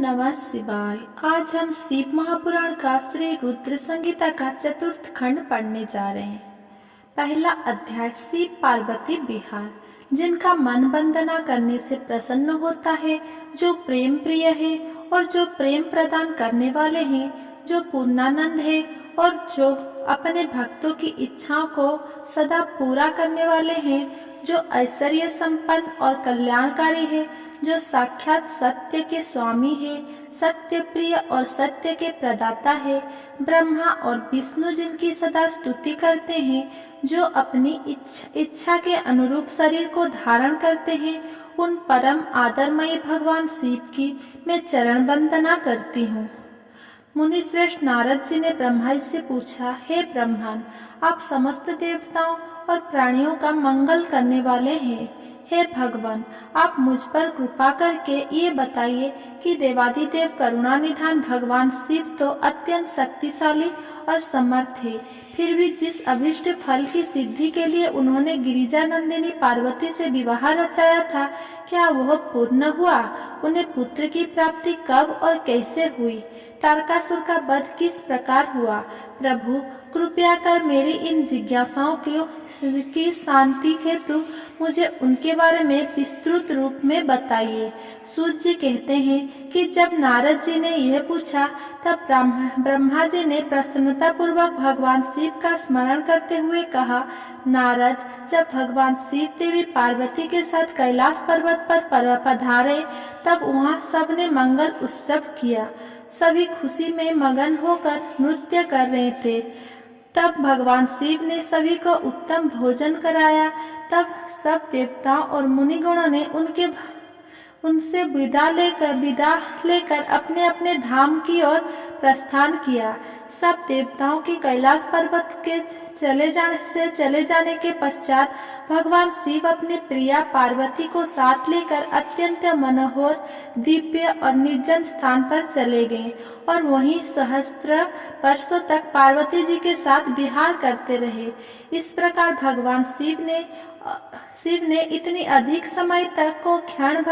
नमः शिवाय। आज हम शिव महापुराण का श्री रुद्र संहिता का चतुर्थ खंड पढ़ने जा रहे हैं। पहला अध्याय शिव पार्वती विहार। जिनका मन वंदना करने से प्रसन्न होता है, जो प्रेम प्रिय है और जो प्रेम प्रदान करने वाले हैं, जो पूर्णानंद है और जो अपने भक्तों की इच्छाओं को सदा पूरा करने वाले हैं, जो ऐश्वर्य संपन्न और कल्याणकारी है, जो साक्षात सत्य के स्वामी है, सत्य प्रिय और सत्य के प्रदाता है, ब्रह्मा और विष्णु जिनकी सदा स्तुति करते हैं, जो अपनी इच्छा के अनुरूप शरीर को धारण करते हैं, उन परम आदरमयी भगवान शिव की मैं चरण वंदना करती हूँ। मुनि श्रेष्ठ नारद जी ने ब्रह्मा जी से पूछा, हे ब्रह्मन, आप समस्त देवताओं और प्राणियों का मंगल करने वाले हैं। हे भगवान, आप मुझ पर कृपा करके ये बताइए कि देवाधिदेव करुणानिधान भगवान शिव तो अत्यंत शक्तिशाली और समर्थ है, फिर भी जिस अभिष्ट फल की सिद्धि के लिए उन्होंने गिरिजा नंदिनी पार्वती से विवाह रचाया था, क्या वह पूर्ण हुआ? उन्हें पुत्र की प्राप्ति कब और कैसे हुई? तारकासुर का वध किस प्रकार हुआ? प्रभु, कृपया कर मेरी इन जिज्ञासाओं की शांति हेतु मुझे उनके बारे में विस्तृत रूप में बताइए। सूत जी कहते हैं कि जब नारद जी ने यह पूछा, तब ब्रह्मा जी ने प्रसन्नता पूर्वक भगवान शिव का स्मरण करते हुए कहा, नारद, जब भगवान शिव देवी पार्वती के साथ कैलाश पर्वत पर पधारे, तब वहाँ सबने मंगल उत्सव किया। सभी खुशी में मगन होकर नृत्य कर रहे थे। तब भगवान शिव ने सभी को उत्तम भोजन कराया। तब सब देवताओं और मुनिगणों ने उनसे विदा लेकर अपने अपने धाम की ओर प्रस्थान किया। सब देवताओं की कैलाश पर्वत के चले जाने के पश्चात भगवान शिव अपनी प्रिया पार्वती को साथ लेकर अत्यंत मनोहर, दिव्य और निर्जन स्थान पर चले गए और वहीं सहस्त्र वर्षों तक पार्वती जी के साथ विहार करते रहे। इस प्रकार भगवान शिव ने इतनी अधिक समय तक को क्षण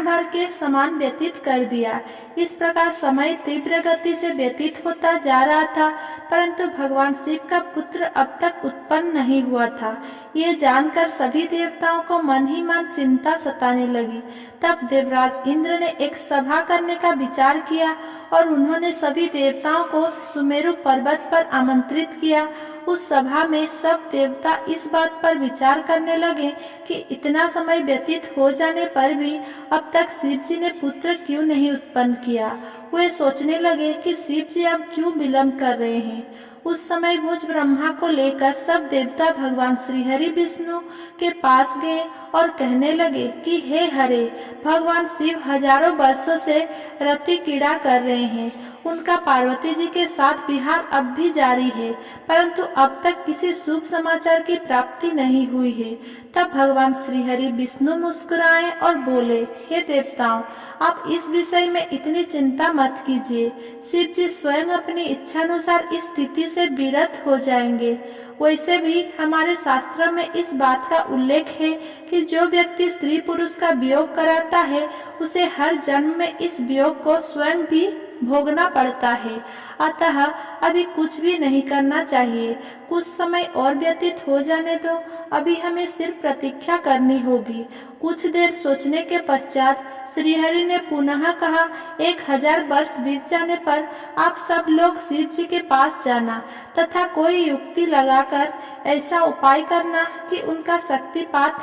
भर के समान व्यतीत कर दिया। इस प्रकार समय तीव्र गति से व्यतीत होता जा रहा था, परंतु भगवान शिव का पुत्र अब तक उत्पन्न नहीं हुआ था। ये जानकर सभी देवताओं को मन ही मन चिंता सताने लगी। तब देवराज इंद्र ने एक सभा करने का विचार किया और उन्होंने सभी देवताओं को सुमेरु पर्वत पर आमंत्रित किया। उस सभा में सब देवता इस बात पर विचार करने लगे कि इतना समय व्यतीत हो जाने पर भी अब तक शिव जी ने पुत्र क्यों नहीं उत्पन्न किया। वे सोचने लगे कि शिव जी अब क्यों विलंब कर रहे हैं। उस समय मुझ ब्रह्मा को लेकर सब देवता भगवान श्रीहरि विष्णु के पास गए और कहने लगे कि हे हरे, भगवान शिव हजारों वर्षों से रति क्रीड़ा कर रहे हैं। उनका पार्वती जी के साथ विहार अब भी जारी है, परंतु अब तक किसी शुभ समाचार की प्राप्ति नहीं हुई है। तब भगवान श्रीहरि विष्णु मुस्कुराए और बोले, हे देवताओं, आप इस विषय में इतनी चिंता मत कीजिए। शिव जी स्वयं अपनी इच्छानुसार इस स्थिति से विरत हो जाएंगे। वैसे भी हमारे शास्त्र में इस बात का उल्लेख है कि जो व्यक्ति स्त्री पुरुष का वियोग कराता है, उसे हर जन्म में इस वियोग को स्वयं भी भोगना पड़ता है। अतः अभी कुछ भी नहीं करना चाहिए। कुछ समय और व्यतीत हो जाने दो। अभी हमें सिर्फ प्रतीक्षा करनी होगी। कुछ देर सोचने के पश्चात श्रीहरि ने पुनः कहा, 1000 वर्ष बीत जाने पर आप सब लोग शिव जी के पास जाना तथा कोई युक्ति लगाकर ऐसा उपाय करना कि उनका शक्तिपात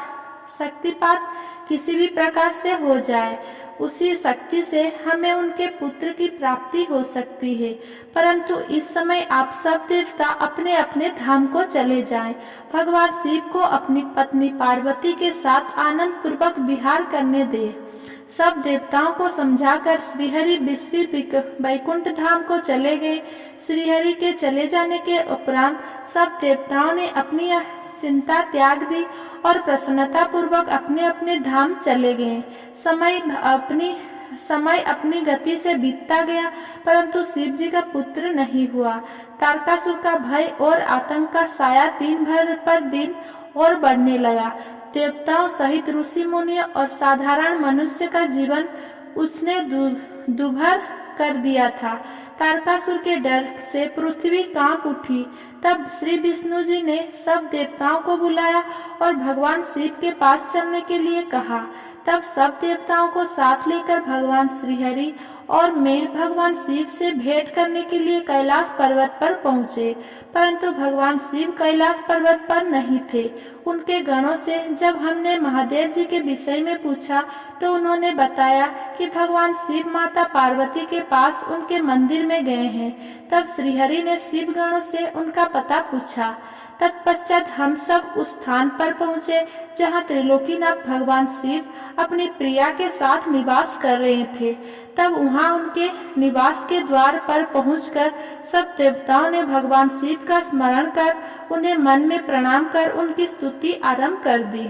किसी भी प्रकार से हो जाए। उसी शक्ति से हमें उनके पुत्र की प्राप्ति हो सकती है। परंतु इस समय आप सब देवता अपने अपने धाम को चले जाएं। भगवान शिव को अपनी पत्नी पार्वती के साथ आनंद पूर्वक विहार करने दें। सब देवताओं को समझाकर श्रीहरि वैकुंठ धाम को चले गए। श्रीहरि के चले जाने के उपरांत सब देवताओं ने अपनी चिंता त्याग दी और प्रसन्नता पूर्वक अपने अपने धाम चले गए। समय अपनी गति से बीतता गया, परंतु शिव जी का पुत्र नहीं हुआ। तारकासुर का भय और आतंक का साया दिन भर पर दिन और बढ़ने लगा। देवताओं सहित ऋषि मुनियों और साधारण मनुष्य का जीवन उसने दुभर कर दिया था। तारकासुर के डर से पृथ्वी कांप उठी। तब श्री विष्णु जी ने सब देवताओं को बुलाया और भगवान शिव के पास चलने के लिए कहा। तब सब देवताओं को साथ लेकर भगवान श्रीहरि और मैं भगवान शिव से भेंट करने के लिए कैलाश पर्वत पर पहुँचे, परंतु भगवान शिव कैलाश पर्वत पर नहीं थे। उनके गणों से जब हमने महादेव जी के विषय में पूछा तो उन्होंने बताया कि भगवान शिव माता पार्वती के पास उनके मंदिर में गए हैं। तब श्रीहरि ने शिव गणों से उनका पता पूछा। तत्पश्चात हम सब उस स्थान पर पहुँचे जहाँ त्रिलोकीनाथ भगवान शिव अपनी प्रिया के साथ निवास कर रहे थे। तब वहाँ उनके निवास के द्वार पर पहुंचकर सब देवताओं ने भगवान शिव का स्मरण कर उन्हें मन में प्रणाम कर उनकी स्तुति आरंभ कर दी।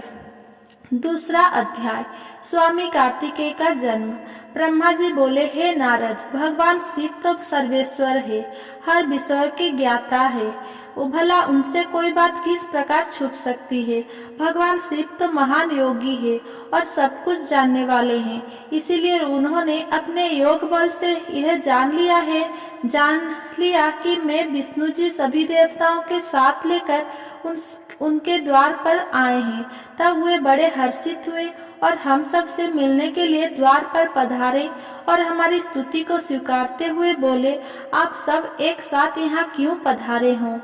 दूसरा अध्याय, स्वामी कार्तिकेय का जन्म। ब्रह्मा जी बोले, हे नारद, भगवान शिव तो सर्वेश्वर है, हर विषय के ज्ञाता है। वो भला उनसे कोई बात किस प्रकार छुप सकती है। भगवान शिव तो महान योगी है और सब कुछ जानने वाले हैं। इसीलिए उन्होंने अपने योग बल से यह जान लिया कि मैं विष्णु जी सभी देवताओं के साथ लेकर उनके द्वार पर आए हैं। तब वे बड़े हर्षित हुए और हम सब से मिलने के लिए द्वार पर पधारे और हमारी स्तुति को स्वीकारते हुए बोले, आप सब एक साथ यहाँ क्यों पधारे हों।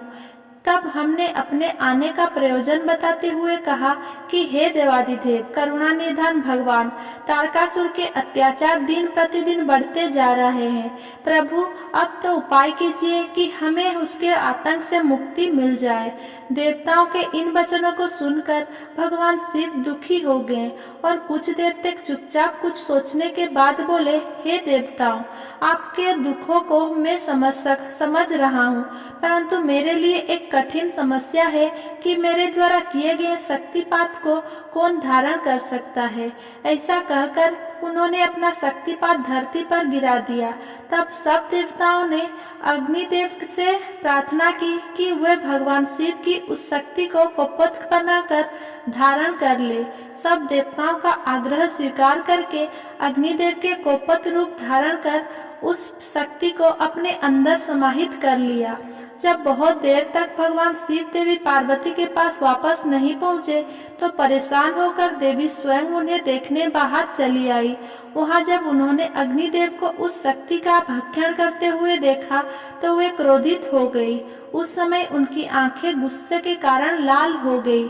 तब हमने अपने आने का प्रयोजन बताते हुए कहा कि हे देवादिदेव, करुणा निधान भगवान, तारकासुर के अत्याचार दिन प्रतिदिन बढ़ते जा रहे हैं। प्रभु, अब तो उपाय कीजिए कि हमें उसके आतंक से मुक्ति मिल जाए। देवताओं के इन वचनों को सुनकर भगवान शिव दुखी हो गए और कुछ देर तक चुपचाप कुछ सोचने के बाद बोले, हे देवताओं, आपके दुखों को मैं समझ रहा हूँ, परंतु मेरे लिए एक कठिन समस्या है कि मेरे द्वारा किए गए शक्तिपात को कौन धारण कर सकता है। ऐसा कहकर उन्होंने अपना शक्तिपात धरती पर गिरा दिया। तब सब देवताओं ने अग्निदेव से प्रार्थना की कि वे भगवान शिव की उस शक्ति को कपोत बनाकर धारण कर ले। सब देवताओं का आग्रह स्वीकार करके अग्निदेव के कोपत रूप धारण कर उस शक्ति को अपने अंदर समाहित कर लिया। जब बहुत देर तक भगवान शिव देवी पार्वती के पास वापस नहीं पहुँचे तो परेशान होकर देवी स्वयं उन्हें देखने बाहर चली आई। वहाँ जब उन्होंने अग्निदेव को उस शक्ति का भक्षण करते हुए देखा तो वे क्रोधित हो गई। उस समय उनकी आंखें गुस्से के कारण लाल हो गई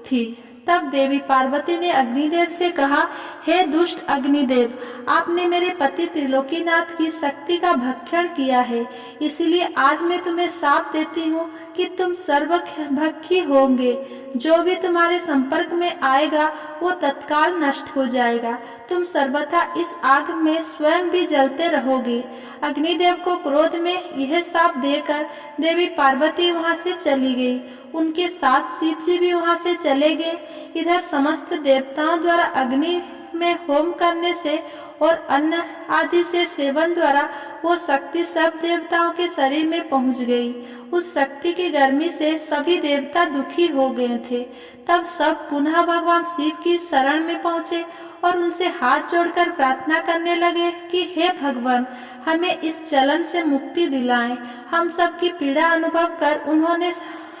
थी। तब देवी पार्वती ने अग्निदेव से कहा, हे दुष्ट अग्निदेव, आपने मेरे पति त्रिलोकीनाथ की शक्ति का भक्षण किया है, इसलिए आज मैं तुम्हें शाप देती हूँ कि तुम सर्वभक्षी होंगे। जो भी तुम्हारे संपर्क में आएगा वो तत्काल नष्ट हो जाएगा। तुम सर्वथा इस आग में स्वयं भी जलते रहोगे। अग्निदेव को क्रोध में यह शाप देकर देवी पार्वती वहां से चली गई। उनके साथ शिव जी भी वहां से चले गए। इधर समस्त देवताओं द्वारा अग्नि में होम करने से और अन्न आदि से सेवन द्वारा वो शक्ति सब देवताओं के शरीर में पहुंच गई। उस शक्ति की गर्मी से सभी देवता दुखी हो गए थे। तब सब पुनः भगवान शिव की शरण में पहुंचे और उनसे हाथ जोड़कर प्रार्थना करने लगे कि हे भगवान, हमें इस जलन से मुक्ति दिलाएं। हम सब की पीड़ा अनुभव कर उन्होंने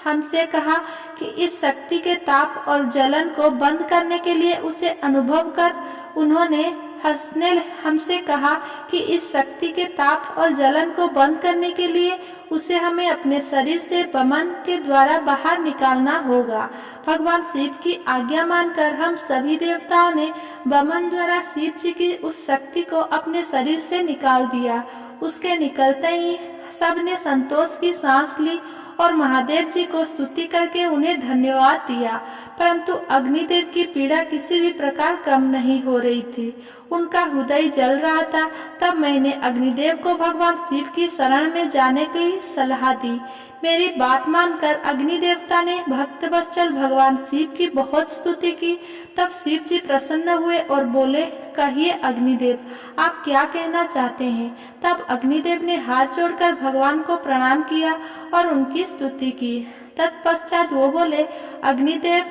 हमसे कहा कि इस शक्ति के ताप और जलन को बंद करने के लिए उसे अनुभव कर। उन्होंने हंसने हमसे कहा कि इस शक्ति के ताप और जलन को बंद करने के लिए उसे हमें अपने शरीर से वमन के द्वारा बाहर निकालना होगा। भगवान शिव की आज्ञा मानकर हम सभी देवताओं ने वमन द्वारा शिव जी की उस शक्ति को अपने शरीर से निकाल दिया। उसके निकलते ही सबने संतोष की सांस ली और महादेव जी को स्तुति करके उन्हें धन्यवाद दिया। परंतु अग्निदेव की पीड़ा किसी भी प्रकार कम नहीं हो रही थी। उनका हृदय जल रहा था। तब मैंने अग्निदेव को भगवान शिव की शरण में जाने की सलाह दी। मेरी बात मानकर अग्नि देवता ने भक्त वत्सल भगवान शिव की बहुत स्तुति की। तब शिव जी प्रसन्न हुए और बोले, कहिए अग्निदेव, आप क्या कहना चाहते हैं। तब अग्निदेव ने हाथ जोड़कर भगवान को प्रणाम किया और उनकी स्तुति की। तत्पश्चात वो बोले, अग्निदेव,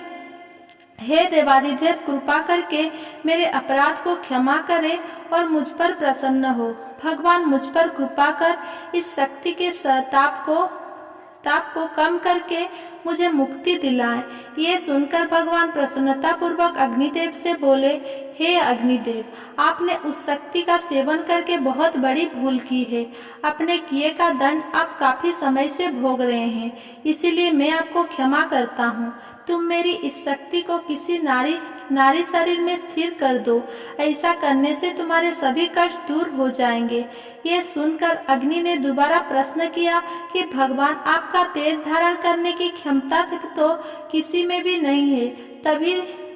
हे देवादिदेव, कृपा करके मेरे अपराध को क्षमा करे और मुझ पर प्रसन्न हो। भगवान मुझ पर कृपा कर इस शक्ति के ताप को कम करके मुझे मुक्ति दिलाएं। ये सुनकर भगवान प्रसन्नता पूर्वक अग्निदेव से बोले, हे अग्निदेव, आपने उस शक्ति का सेवन करके बहुत बड़ी भूल की है। अपने किए का दंड आप काफी समय से भोग रहे हैं, इसीलिए मैं आपको क्षमा करता हूँ। तुम मेरी इस शक्ति को किसी नारी शरीर में स्थिर कर दो। ऐसा करने से तुम्हारे सभी कष्ट दूर हो जाएंगे। ये सुनकर अग्नि ने दोबारा प्रश्न किया कि भगवान, आपका तेज धारण करने की क्षमता तो किसी में भी नहीं है।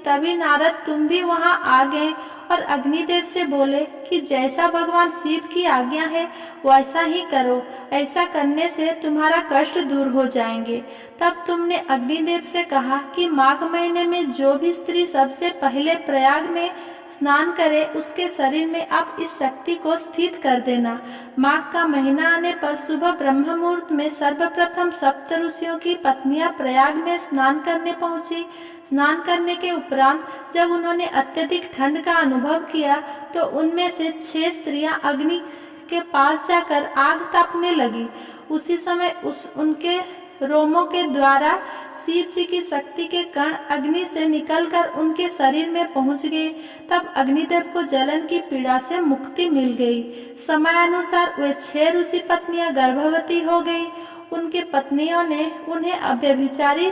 तभी नारद तुम भी वहां आ गए और अग्निदेव से बोले कि जैसा भगवान शिव की आज्ञा है वैसा ही करो। ऐसा करने से तुम्हारा कष्ट दूर हो जाएंगे। तब तुमने अग्निदेव से कहा कि माघ महीने में जो भी स्त्री सबसे पहले प्रयाग में स्नान करे उसके शरीर में आप इस शक्ति को स्थित कर देना। माघ का महीना आने पर सुबह ब्रह्म मुहूर्त में सर्वप्रथम सप्त ऋषियों की पत्नियां प्रयाग में स्नान करने पहुंची। स्नान करने के उपरांत जब उन्होंने अत्यधिक ठंड का अनुभव किया तो उनमें से 6 स्त्रियां अग्नि के पास जाकर आग तापने लगी। उसी समय उनके रोमों के द्वारा शिव जी की शक्ति के कण अग्नि से निकलकर उनके शरीर में पहुंच गए। तब अग्निदेव को जलन की पीड़ा से मुक्ति मिल गई। समयानुसार वे 6 ऋषि पत्नियां गर्भवती हो गई। उनके पत्नियों ने उन्हें व्यभिचारी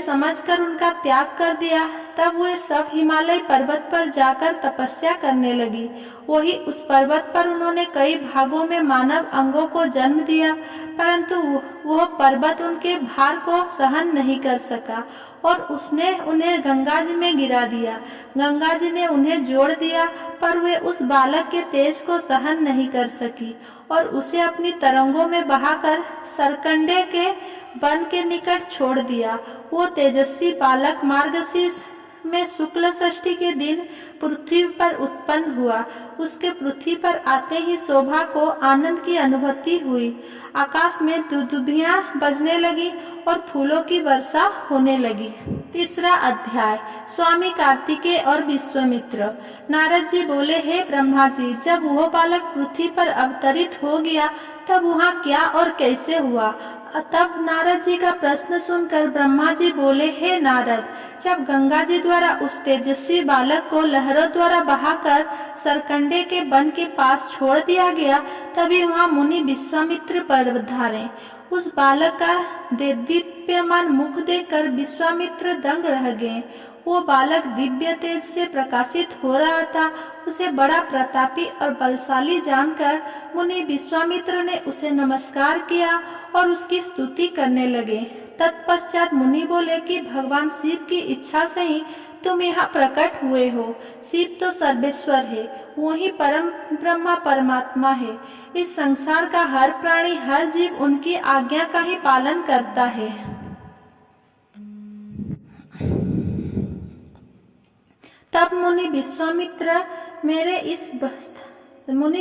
समझकर उनका त्याग कर दिया। तब वे सब हिमालय पर्वत पर जाकर तपस्या करने लगी। वही उस पर्वत पर उन्होंने कई भागों में मानव अंगों को जन्म दिया, परंतु वह पर्वत उनके भार को सहन नहीं कर सका और उसने उन्हें गंगा जी में गिरा दिया। गंगा जी ने उन्हें जोड़ दिया, पर वे उस बालक के तेज को सहन नहीं कर सकी और उसे अपनी तरंगों में बहाकर सरकंडे के वन के निकट छोड़ दिया। वो तेजस्वी बालक मार्गशीर्ष में शुक्ल षष्ठी के दिन पृथ्वी पर उत्पन्न हुआ। उसके पृथ्वी पर आते ही शोभा को आनंद की अनुभूति हुई। आकाश में दुदुभियां बजने लगी और फूलों की वर्षा होने लगी। तीसरा अध्याय, स्वामी कार्तिकेय और विश्वामित्र। नारद जी बोले, हे ब्रह्मा जी, जब वह बालक पृथ्वी पर अवतरित हो गया तब वहाँ क्या और कैसे हुआ? तब नारद जी का प्रश्न सुनकर ब्रह्मा जी बोले, हे नारद, जब गंगा जी द्वारा उस तेजस्वी बालक को लहरों द्वारा बहाकर सरकंडे के वन के पास छोड़ दिया गया, तभी वहाँ मुनि विश्वामित्र पधारे। उस बालक का दीप्यमान मुख देखकर विश्वामित्र दंग रह गए। वो बालक दिव्य तेज से प्रकाशित हो रहा था। उसे बड़ा प्रतापी और बलशाली जानकर मुनि विश्वामित्र ने उसे नमस्कार किया और उसकी स्तुति करने लगे। तत्पश्चात मुनि बोले कि भगवान शिव की इच्छा से ही तुम यहाँ प्रकट हुए हो। शिव तो सर्वेश्वर है, वो ही परम ब्रह्मा परमात्मा है। इस संसार का हर प्राणी, हर जीव उनकी आज्ञा का ही पालन करता है। तब मुनि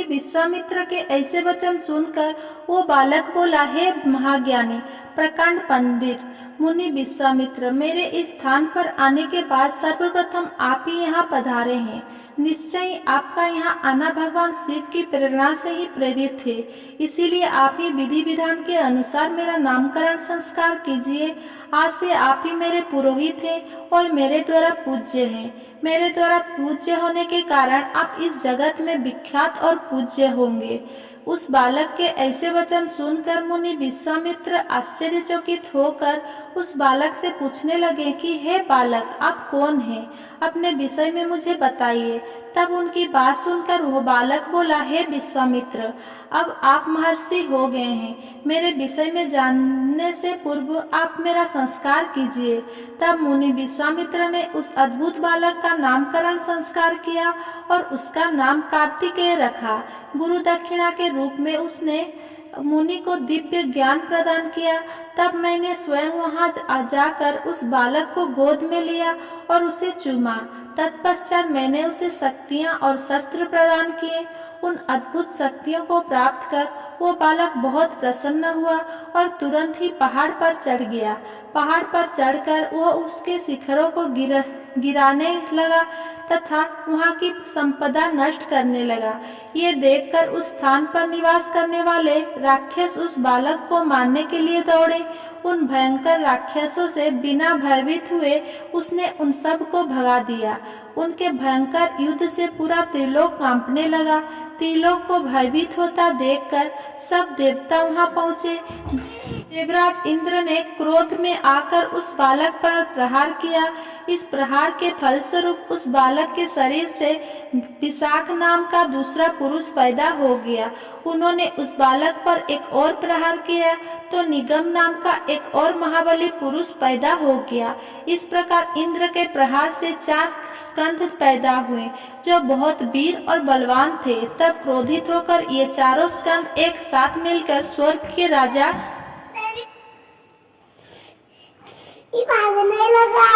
विश्वामित्र के ऐसे वचन सुनकर वो बालक बोला, हे महाज्ञानी प्रकांड पंडित मुनि विश्वामित्र, मेरे इस स्थान पर आने के बाद सर्वप्रथम आप ही यहाँ पधारे हैं। निश्चय आपका यहाँ आना भगवान शिव की प्रेरणा से ही प्रेरित है, इसीलिए आप ही विधि विधान के अनुसार मेरा नामकरण संस्कार कीजिए। आज से आप ही मेरे पुरोहित हैं और मेरे द्वारा पूज्य हैं। मेरे द्वारा पूज्य होने के कारण आप इस जगत में विख्यात और पूज्य होंगे। उस बालक के ऐसे वचन सुनकर मुनि विश्वामित्र आश्चर्यचकित होकर उस बालक से पूछने लगे कि हे बालक, आप कौन हैं? अपने विषय में मुझे बताइए। तब उनकी बात सुनकर वह बालक बोला, हे विश्वामित्र, अब आप महर्षि हो गए हैं। मेरे विषय में जानने से पूर्व आप मेरा संस्कार कीजिए। तब मुनि विश्वामित्र ने उस अद्भुत बालक का नामकरण संस्कार किया और उसका नाम कार्तिकेय रखा। गुरु दक्षिणा के रूप में उसने मुनि को दिव्य ज्ञान प्रदान किया। तब मैंने स्वयं वहां जाकर उस बालक को गोद में लिया और उसे चूमा। तत्पश्चात मैंने उसे शक्तियां और शस्त्र प्रदान किए। उन अद्भुत शक्तियों को प्राप्त कर वो बालक बहुत प्रसन्न हुआ और तुरंत ही पहाड़ पर चढ़ गया। पहाड़ पर चढ़कर वो उसके शिखरों को गिराने लगा तथा वहाँ की संपदा नष्ट करने लगा। ये देखकर उस स्थान पर निवास करने वाले राक्षस उस बालक को मारने के लिए दौड़े। उन भयंकर राक्षसों से बिना भयभीत हुए उसने उन सब को भगा दिया। उनके भयंकर युद्ध से पूरा त्रिलोक कांपने लगा। त्रिलोक को भयभीत होता देखकर सब देवता वहां पहुंचे। देवराज इंद्र ने क्रोध में आकर उस बालक पर प्रहार किया। इस प्रहार के फलस्वरूप उस बालक के शरीर से विशाख नाम का दूसरा पुरुष पैदा हो गया। उन्होंने उस बालक पर एक और प्रहार किया तो निगम नाम का एक और महाबली पुरुष पैदा हो गया। इस प्रकार इंद्र के प्रहार से 4 स्कंद पैदा हुए जो बहुत वीर और बलवान थे। तब क्रोधित होकर ये चारों स्कंद एक साथ मिलकर स्वर्ग के राजा भागने लगा।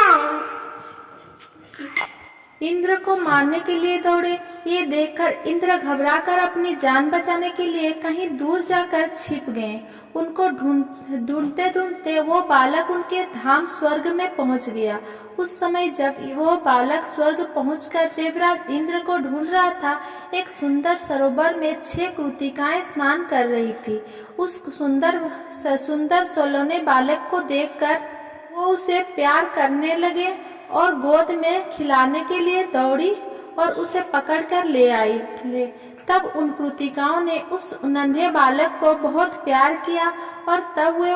इंद्र को मारने के लिए दौड़े। ये देखकर इंद्र घबराकर अपनी जान बचाने के लिए कहीं दूर जाकर छिप गए। उनको ढूंढते ढूंढते वो बालक उनके धाम स्वर्ग में पहुंच गया। उस समय जब वो बालक स्वर्ग पहुंचकर देवराज इंद्र को ढूंढ रहा था, एक सुंदर सरोवर में 6 कृतिकाएं स्नान कर रही थी। उस सुंदर सोलहवें बालक को देखकर वो उसे प्यार करने लगे और गोद में खिलाने के लिए दौड़ी और उसे पकड़कर ले आई। तब उन कृतिकाओं ने उस नन्हे बालक को बहुत प्यार किया और तब वे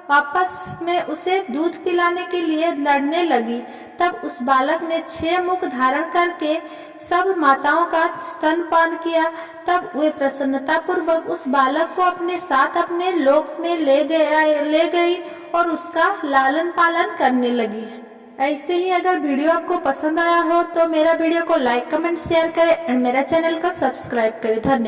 वापस में उसे दूध पिलाने के लिए लड़ने लगी। तब उस बालक ने 6 मुख धारण करके सब माताओं का स्तनपान किया। तब वे प्रसन्नता पूर्वक उस बालक को अपने साथ अपने लोक में ले गई और उसका लालन पालन करने लगी। ऐसे ही अगर वीडियो आपको पसंद आया हो तो मेरा वीडियो को लाइक कमेंट शेयर करें और मेरा चैनल को सब्सक्राइब करें। धन्यवाद।